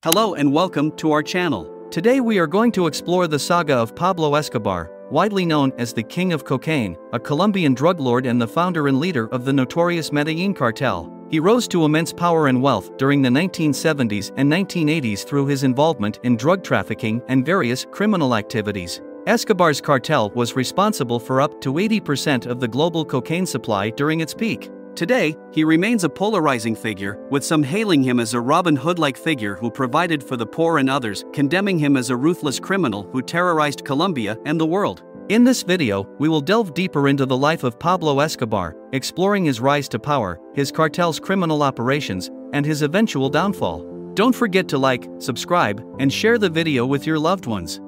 Hello and welcome to our channel. Today we are going to explore the saga of Pablo Escobar, widely known as the King of Cocaine, a Colombian drug lord and the founder and leader of the notorious Medellin cartel. He rose to immense power and wealth during the 1970s and 1980s through his involvement in drug trafficking and various criminal activities. Escobar's cartel was responsible for up to 80% of the global cocaine supply during its peak. Today, he remains a polarizing figure, with some hailing him as a Robin Hood-like figure who provided for the poor and others condemning him as a ruthless criminal who terrorized Colombia and the world. In this video, we will delve deeper into the life of Pablo Escobar, exploring his rise to power, his cartel's criminal operations, and his eventual downfall. Don't forget to like, subscribe, and share the video with your loved ones.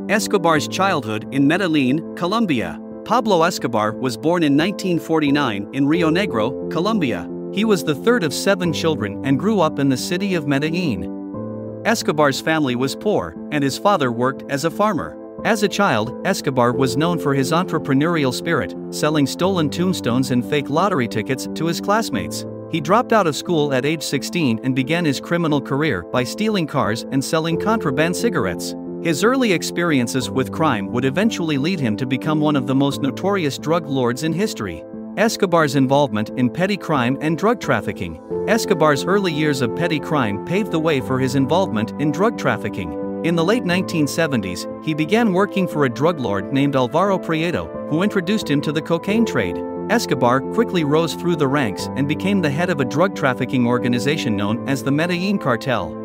Escobar's childhood in Medellin, Colombia. Pablo Escobar was born in 1949 in Rio Negro, Colombia. He was the third of 7 children and grew up in the city of Medellin. Escobar's family was poor, and his father worked as a farmer. As a child, Escobar was known for his entrepreneurial spirit, selling stolen tombstones and fake lottery tickets to his classmates. He dropped out of school at age 16 and began his criminal career by stealing cars and selling contraband cigarettes. His early experiences with crime would eventually lead him to become one of the most notorious drug lords in history. Escobar's involvement in petty crime and drug trafficking. Escobar's early years of petty crime paved the way for his involvement in drug trafficking. In the late 1970s, he began working for a drug lord named Alvaro Prieto, who introduced him to the cocaine trade. Escobar quickly rose through the ranks and became the head of a drug trafficking organization known as the Medellin Cartel.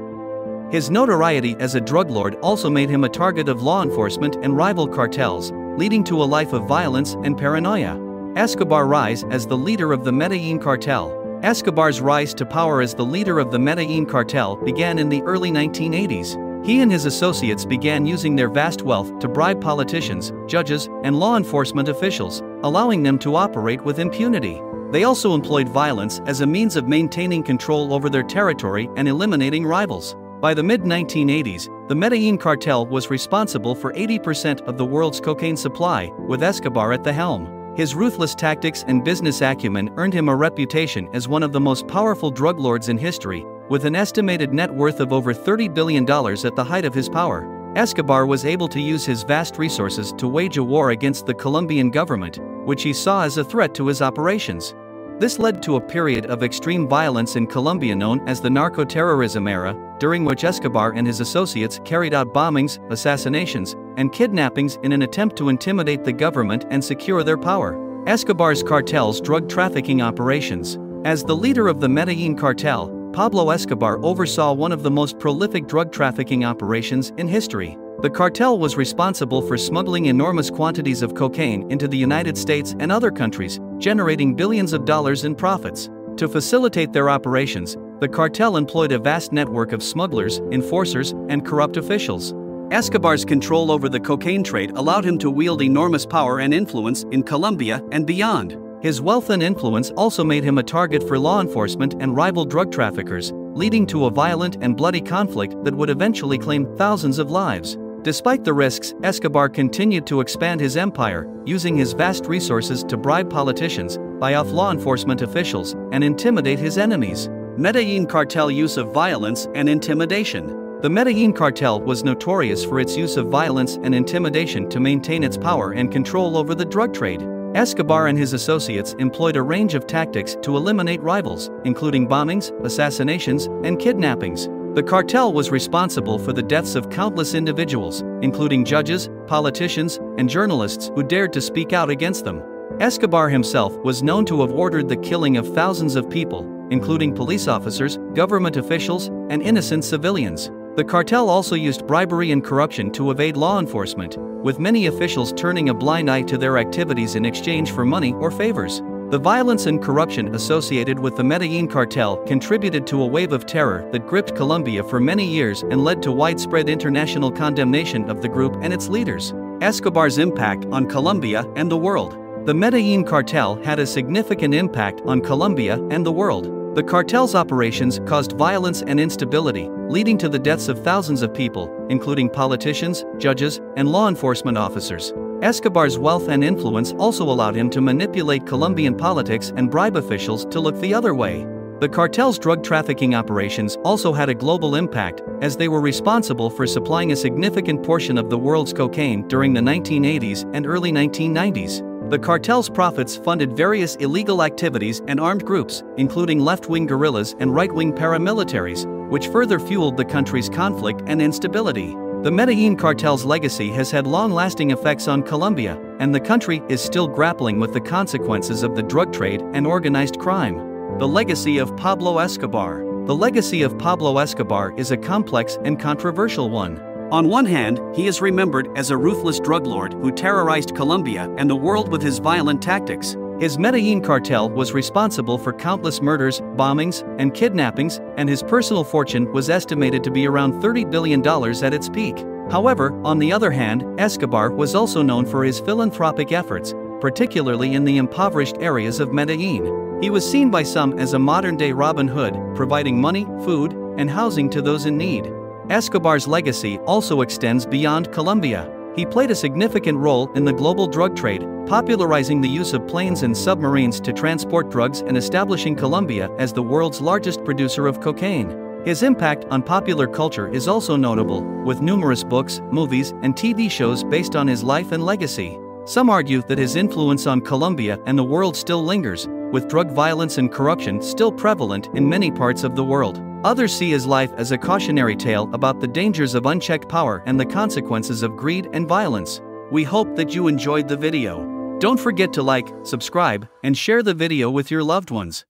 His notoriety as a drug lord also made him a target of law enforcement and rival cartels, leading to a life of violence and paranoia. Escobar's rise as the leader of the Medellin cartel. Escobar's rise to power as the leader of the Medellin cartel began in the early 1980s. He and his associates began using their vast wealth to bribe politicians, judges, and law enforcement officials, allowing them to operate with impunity. They also employed violence as a means of maintaining control over their territory and eliminating rivals. By the mid-1980s, the Medellin cartel was responsible for 80% of the world's cocaine supply, with Escobar at the helm. His ruthless tactics and business acumen earned him a reputation as one of the most powerful drug lords in history, with an estimated net worth of over $30 billion at the height of his power. Escobar was able to use his vast resources to wage a war against the Colombian government, which he saw as a threat to his operations. This led to a period of extreme violence in Colombia known as the narco-terrorism era, during which Escobar and his associates carried out bombings, assassinations, and kidnappings in an attempt to intimidate the government and secure their power. Escobar's cartel's drug trafficking operations. As the leader of the Medellin cartel, Pablo Escobar oversaw one of the most prolific drug trafficking operations in history. The cartel was responsible for smuggling enormous quantities of cocaine into the United States and other countries, generating billions of dollars in profits. To facilitate their operations, the cartel employed a vast network of smugglers, enforcers, and corrupt officials. Escobar's control over the cocaine trade allowed him to wield enormous power and influence in Colombia and beyond. His wealth and influence also made him a target for law enforcement and rival drug traffickers, leading to a violent and bloody conflict that would eventually claim thousands of lives. Despite the risks, Escobar continued to expand his empire, using his vast resources to bribe politicians, buy off law enforcement officials, and intimidate his enemies. Medellin cartel use of violence and intimidation. The Medellin cartel was notorious for its use of violence and intimidation to maintain its power and control over the drug trade. Escobar and his associates employed a range of tactics to eliminate rivals, including bombings, assassinations, and kidnappings. The cartel was responsible for the deaths of countless individuals, including judges, politicians, and journalists who dared to speak out against them. Escobar himself was known to have ordered the killing of thousands of people, including police officers, government officials, and innocent civilians. The cartel also used bribery and corruption to evade law enforcement, with many officials turning a blind eye to their activities in exchange for money or favors. The violence and corruption associated with the Medellin cartel contributed to a wave of terror that gripped Colombia for many years and led to widespread international condemnation of the group and its leaders. Escobar's impact on Colombia and the world. The Medellin cartel had a significant impact on Colombia and the world. The cartel's operations caused violence and instability, leading to the deaths of thousands of people, including politicians, judges, and law enforcement officers. Escobar's wealth and influence also allowed him to manipulate Colombian politics and bribe officials to look the other way. The cartel's drug trafficking operations also had a global impact, as they were responsible for supplying a significant portion of the world's cocaine during the 1980s and early 1990s. The cartel's profits funded various illegal activities and armed groups, including left-wing guerrillas and right-wing paramilitaries, which further fueled the country's conflict and instability. The Medellin cartel's legacy has had long-lasting effects on Colombia, and the country is still grappling with the consequences of the drug trade and organized crime. The legacy of Pablo Escobar. The legacy of Pablo Escobar is a complex and controversial one. On one hand, he is remembered as a ruthless drug lord who terrorized Colombia and the world with his violent tactics. His Medellin cartel was responsible for countless murders, bombings, and kidnappings, and his personal fortune was estimated to be around $30 billion at its peak. However, on the other hand, Escobar was also known for his philanthropic efforts, particularly in the impoverished areas of Medellin. He was seen by some as a modern-day Robin Hood, providing money, food, and housing to those in need. Escobar's legacy also extends beyond Colombia. He played a significant role in the global drug trade, popularizing the use of planes and submarines to transport drugs and establishing Colombia as the world's largest producer of cocaine. His impact on popular culture is also notable, with numerous books, movies, and TV shows based on his life and legacy. Some argue that his influence on Colombia and the world still lingers, with drug violence and corruption still prevalent in many parts of the world. Others see his life as a cautionary tale about the dangers of unchecked power and the consequences of greed and violence. We hope that you enjoyed the video. Don't forget to like, subscribe, and share the video with your loved ones.